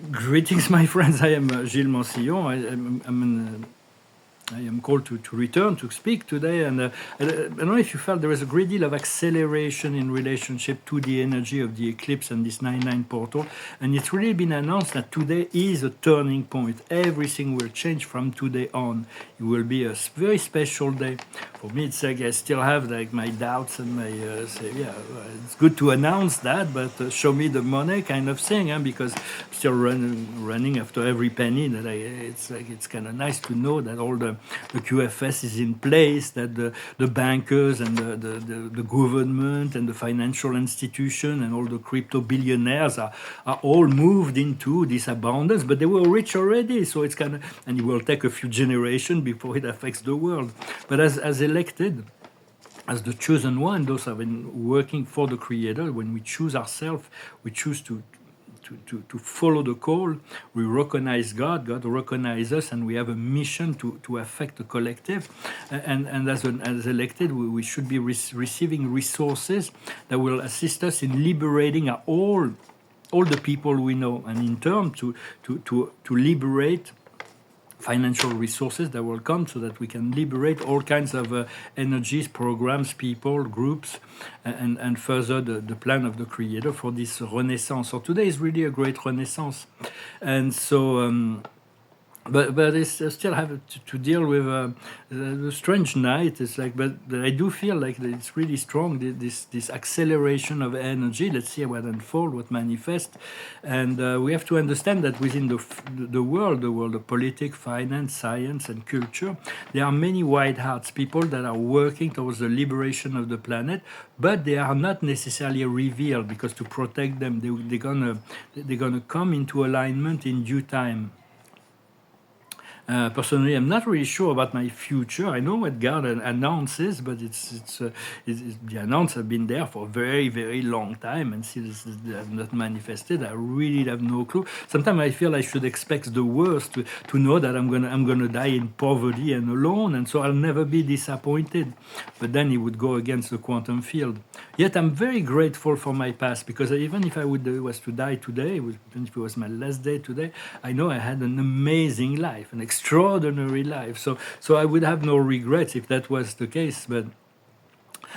Greetings, my friends. I am Gilles Mansillon. I am called to return to speak today, and I don't know if you felt there is a great deal of acceleration in relationship to the energy of the eclipse and this 9-9 portal, and it's really been announced that today is a turning point. Everything will change from today on. It will be a very special day. For me, it's like I still have like my doubts and my say, yeah, it's good to announce that, but show me the money kind of thing, because I'm still running after every penny. That it's like it's kind of nice to know that all the QFS is in place, that the bankers and the government and the financial institution and all the crypto billionaires are all moved into this abundance, but they were rich already. So it's kind of, and it will take a few generations before it affects the world. But as elected, as the chosen one, those have been working for the Creator. When we choose ourselves, we choose to follow the call. We recognize God, God recognizes us, and we have a mission to affect the collective. And as elected, we should be receiving resources that will assist us in liberating all the people we know, and in turn to liberate financial resources that will come so that we can liberate all kinds of energies, programs, people, groups, and further the plan of the Creator for this renaissance. So today is really a great renaissance. And so but I still have to deal with the strange night. It's like, but I do feel like it's really strong. This acceleration of energy. Let's see what unfold, what manifest, and we have to understand that within the world of politics, finance, science, and culture, there are many white hats, people that are working towards the liberation of the planet, but they are not necessarily revealed, because to protect them, they're gonna come into alignment in due time. Personally, I'm not really sure about my future. I know what God announces, but the announce have been there for a very, very long time, and still they have not manifested. I really have no clue. Sometimes I feel I should expect the worst to know that I'm gonna die in poverty and alone, and so I'll never be disappointed. But then it would go against the quantum field. Yet I'm very grateful for my past, because even if I was to die today, even if it was my last day today, I know I had an amazing life, an extraordinary life. So I would have no regrets if that was the case. But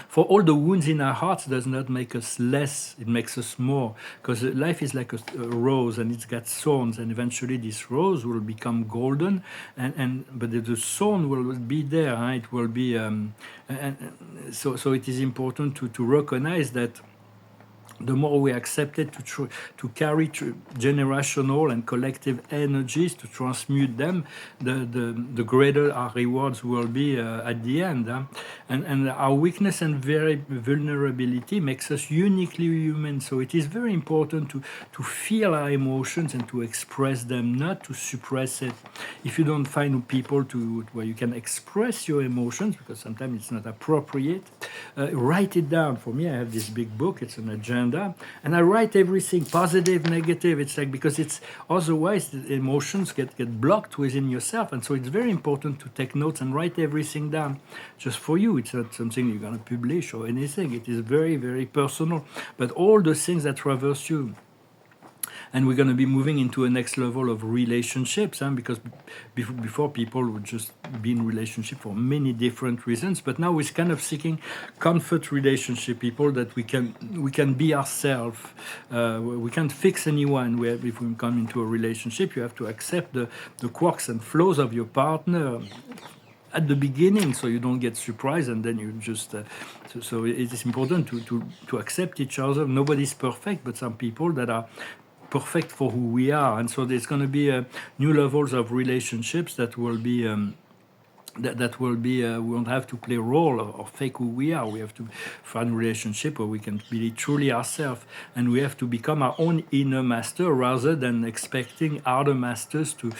for all the wounds in our hearts does not make us less, it makes us more. Because life is like a rose, and it's got thorns, and eventually this rose will become golden, but the thorn will be there, huh? It will be, so it is important to recognize that the more we accept it to carry generational and collective energies, to transmute them, the greater our rewards will be at the end. Huh? And our weakness and very vulnerability makes us uniquely human. So it is very important to feel our emotions and to express them, not to suppress it. If you don't find people where you can express your emotions, because sometimes it's not appropriate, write it down. For me, I have this big book. It's an agenda. And I write everything, positive, negative. It's like, because it's otherwise the emotions get blocked within yourself. And so it's very important to take notes and write everything down just for you. It's not something you're going to publish or anything. It is very, very personal. But all the things that traverse you. And we're going to be moving into a next level of relationships, because before people would just be in relationship for many different reasons, but now we're kind of seeking comfort relationship, people that we can be ourselves. We can't fix anyone. If we come into a relationship, you have to accept the quirks and flaws of your partner at the beginning, so you don't get surprised, and then you just so it is important to accept each other. Nobody's perfect, but some people that are perfect for who we are, and so there's going to be new levels of relationships that will be we won't have to play a role or fake who we are. We have to find a relationship where we can be truly ourselves, and we have to become our own inner master rather than expecting other masters to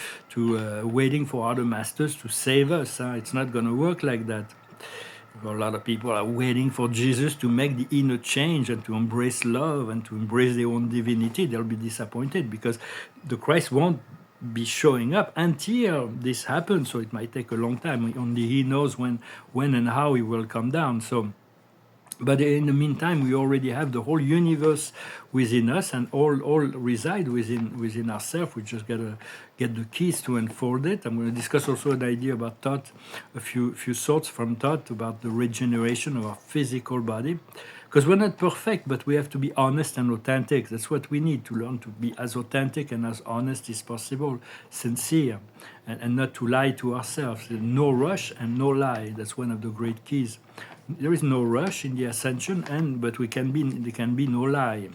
waiting for other masters to save us. It's not going to work like that. A lot of people are waiting for Jesus to make the inner change and to embrace love and to embrace their own divinity. They'll be disappointed because the Christ won't be showing up until this happens. So it might take a long time. Only He knows when and how He will come down. So But in the meantime, we already have the whole universe within us, and all reside within ourselves. We just gotta get the keys to unfold it. I'm going to discuss also an idea about thought, a few thoughts from thought about the regeneration of our physical body, because we're not perfect, but we have to be honest and authentic. That's what we need to learn, to be as authentic and as honest as possible, sincere, and not to lie to ourselves. No rush and no lie. That's one of the great keys. There is no rush in the ascension, but there can be no lie.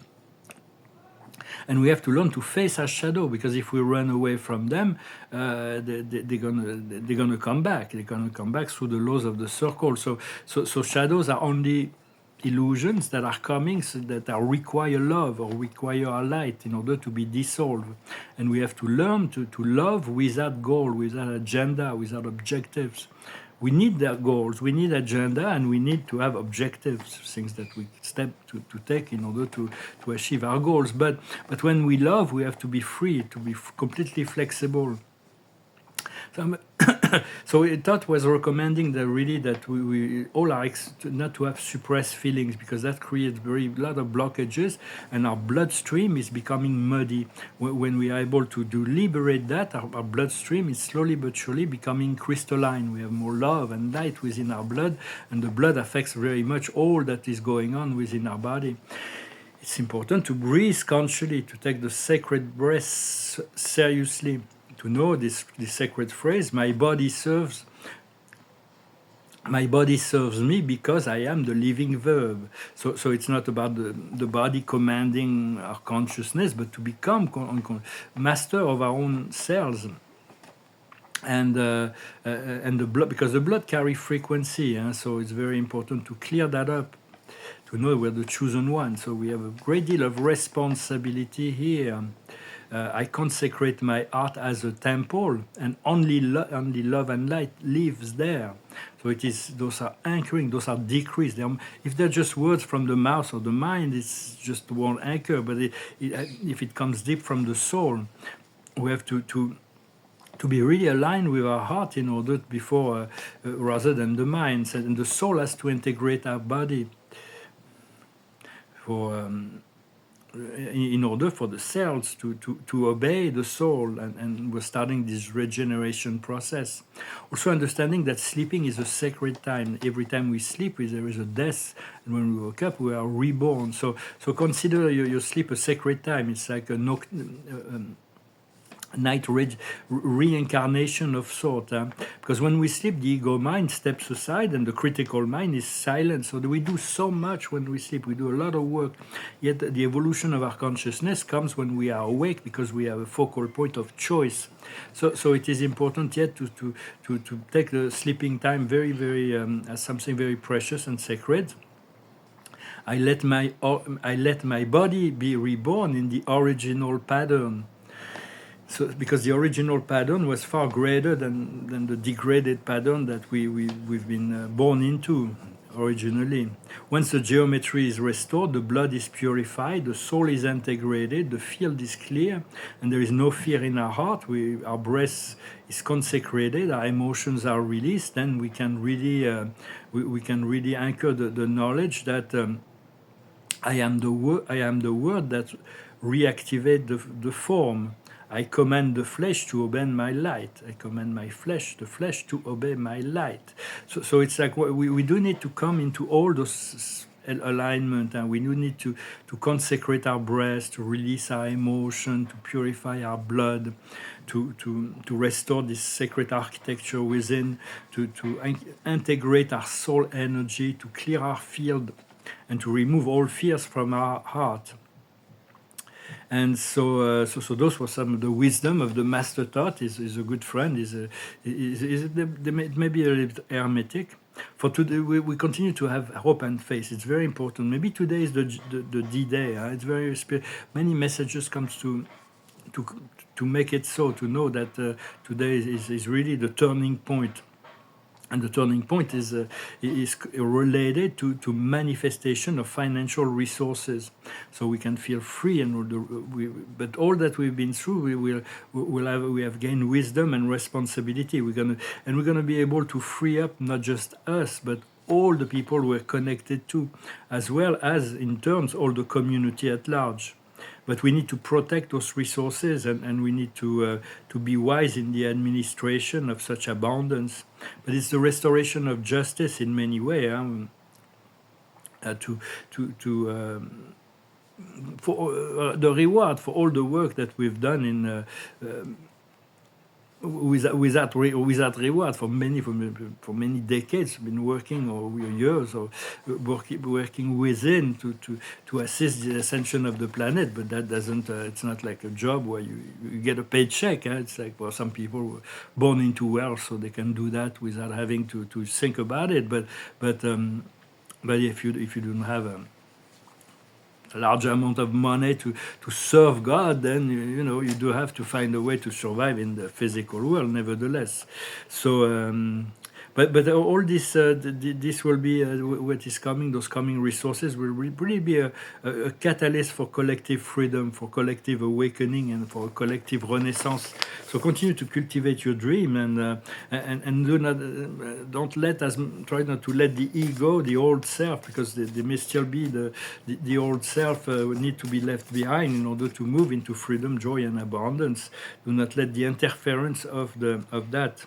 And we have to learn to face our shadow, because if we run away from them, they're gonna come back. They're gonna come back through the laws of the circle. So shadows are only illusions that are coming, that are require love or require our light in order to be dissolved. And we have to learn to love without goal, without agenda, without objectives. We need their goals, we need agenda, and we need to have objectives, things that we step to take in order to achieve our goals. But when we love, we have to be free, to be completely flexible. So thought was recommending that really that we all are not to have suppressed feelings, because that creates lot of blockages, and our bloodstream is becoming muddy. When we are able to liberate that, our bloodstream is slowly but surely becoming crystalline. We have more love and light within our blood, and the blood affects very much all that is going on within our body. It's important to breathe consciously, to take the sacred breath seriously, to know this sacred phrase: my body serves me because I am the living verb. So it's not about the body commanding our consciousness, but to become master of our own cells. And the blood, because the blood carries frequency, so it's very important to clear that up, to know we're the chosen one. So we have a great deal of responsibility here. I consecrate my heart as a temple, and only love and light lives there. So those are anchoring, those are decrees. If they're just words from the mouth or the mind, it's just one anchor. But if it comes deep from the soul, we have to be really aligned with our heart in order before, rather than the mind. And the soul has to integrate our body in order for the cells to obey the soul, and we're starting this regeneration process. Also understanding that sleeping is a sacred time. Every time we sleep, there is a death, and when we wake up, we are reborn. So consider your sleep a sacred time. It's like a night reincarnation of thought, because when we sleep, the ego mind steps aside and the critical mind is silent. So we do so much when we sleep, we do a lot of work, yet the evolution of our consciousness comes when we are awake, because we have a focal point of choice. So it is important yet to take the sleeping time very, very as something very precious and sacred. I let my body be reborn in the original pattern. So, because the original pattern was far greater than the degraded pattern that we've been born into originally. Once the geometry is restored, the blood is purified, the soul is integrated, the field is clear, and there is no fear in our heart. Our breath is consecrated, our emotions are released, then we can really anchor the knowledge that I am the word that reactivate the form. I command the flesh to obey my light. I command the flesh to obey my light. So it's like we do need to come into all those alignment, and we do need to consecrate our breath, to release our emotion, to purify our blood, to restore this sacred architecture within, to integrate our soul energy, to clear our field, and to remove all fears from our heart. And so those were some of the wisdom of the master thought. Is a good friend. It may be a little bit hermetic. For today, we continue to have hope and faith. It's very important. Maybe today is the D-Day. It's very many messages comes to make it so, to know that today is really the turning point. And the turning point is related to manifestation of financial resources, so we can feel free. But all that we've been through, we have gained wisdom and responsibility. We're gonna be able to free up not just us, but all the people we're connected to, as well as in terms all the community at large. But we need to protect those resources, and we need to be wise in the administration of such abundance. But it's the restoration of justice in many ways. For the reward for all the work that we've done in without reward for many decades, been working or years or working within to assist the ascension of the planet. But that doesn't it's not like a job where you get a paycheck. It's like, well, some people were born into wealth, so they can do that without having to think about it. But if you don't have a large amount of money to serve God, then you do have to find a way to survive in the physical world, nevertheless. So, but all this this will be what is coming. Those coming resources will really be a catalyst for collective freedom, for collective awakening, and for a collective renaissance. So continue to cultivate your dream, and don't let try not to let the ego, the old self, because there may still be the old self need to be left behind in order to move into freedom, joy, and abundance. Do not let the interference of that.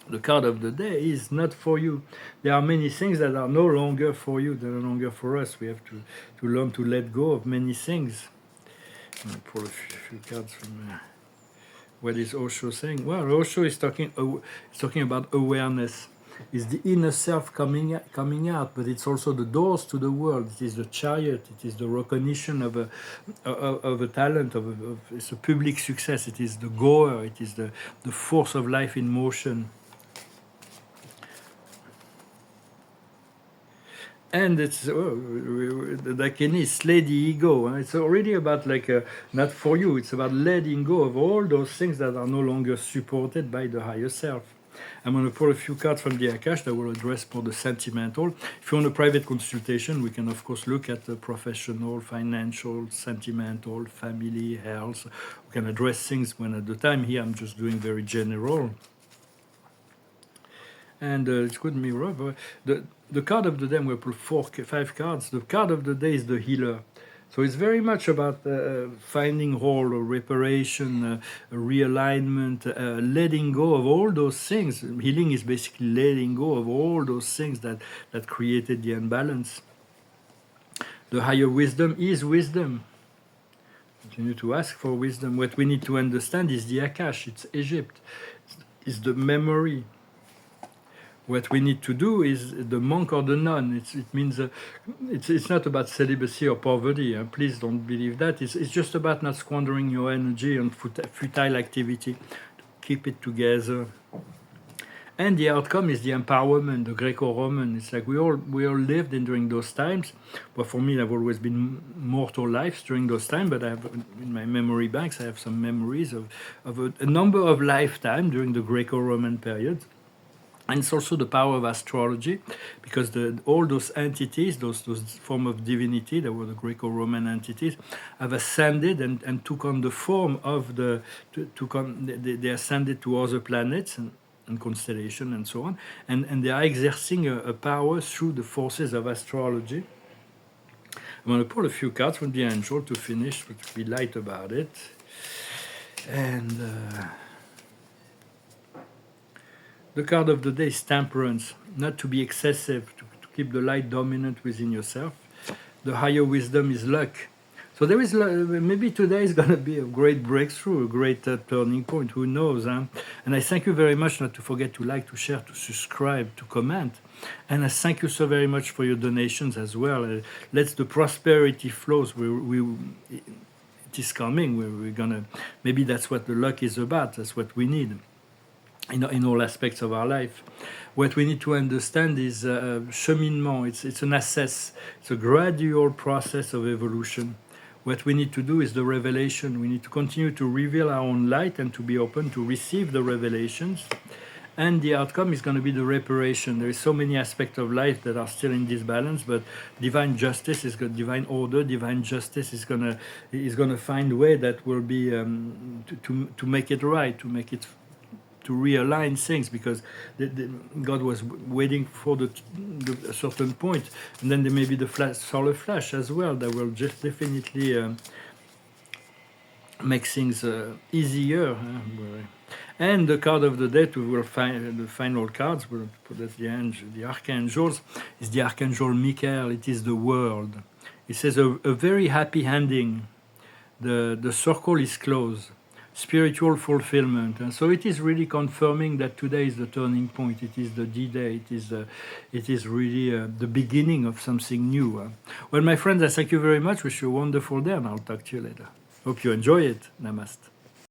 The card of the day is not for you. There are many things that are no longer for you, that are no longer for us. We have to learn to let go of many things. I'm going to pull a few cards from what is Osho saying? Well, Osho is talking about awareness. It's the inner self coming out, but it's also the doors to the world. It is the chariot. It is the recognition of a talent, it's a public success. It is the goer. It is the force of life in motion. And it's the Dakini, slay the ego. And it's already about not for you. It's about letting go of all those things that are no longer supported by the higher self. I'm going to pull a few cards from the Akash that will address more the sentimental. If you want a private consultation, we can of course look at the professional, financial, sentimental, family, health. We can address things when at the time. Here I'm just doing very general. And it's good mirror. The card of the day, we pull 5 cards. The card of the day is the healer. So it's very much about finding whole, or reparation, realignment, letting go of all those things. Healing is basically letting go of all those things that created the imbalance. The higher wisdom is wisdom. Continue to ask for wisdom. What we need to understand is the Akash, it's Egypt, it's the memory. What we need to do is the monk or the nun. It means it's not about celibacy or poverty. Please don't believe that. It's just about not squandering your energy on futile activity. Keep it together. And the outcome is the empowerment, the Greco-Roman. It's like we all lived during those times. But for me, I've always been mortal lives during those times. But I have in my memory banks, I have some memories of a number of lifetimes during the Greco-Roman period. And it's also the power of astrology, because all those entities, those form of divinity that were the Greco-Roman entities, have ascended and took on the form of they ascended to other planets and constellation and so on, and they are exerting a power through the forces of astrology. I'm going to pull a few cards from the angel to finish, but to be light about it. And the card of the day is temperance, not to be excessive, to keep the light dominant within yourself. The higher wisdom is luck. So there is maybe today is going to be a great breakthrough, a great turning point. Who knows? And I thank you very much. Not to forget to like, to share, to subscribe, to comment. And I thank you so very much for your donations as well. Let the prosperity flows. It is coming. We're gonna. Maybe that's what the luck is about. That's what we need. In all aspects of our life. What we need to understand is cheminement. It's an assess. It's a gradual process of evolution. What we need to do is the revelation. We need to continue to reveal our own light and to be open to receive the revelations. And the outcome is going to be the reparation. There is so many aspects of life that are still in disbalance, but divine justice is good. Divine order, divine justice is going to find a way that will be to make it right, to make it to realign things, because God was waiting for a certain point, and then there may be the solar flash as well that will just definitely make things easier. And the card of the day, we will find the final cards. We'll put at the end the archangels. Is the archangel Michael. It is the world. It says a very happy ending. The circle is closed. Spiritual fulfillment, and so it is really confirming that today is the turning point. It is the D-Day. It is really the beginning of something new. Well, my friends, I thank you very much. Wish you a wonderful day, and I'll talk to you later. Hope you enjoy it. Namaste.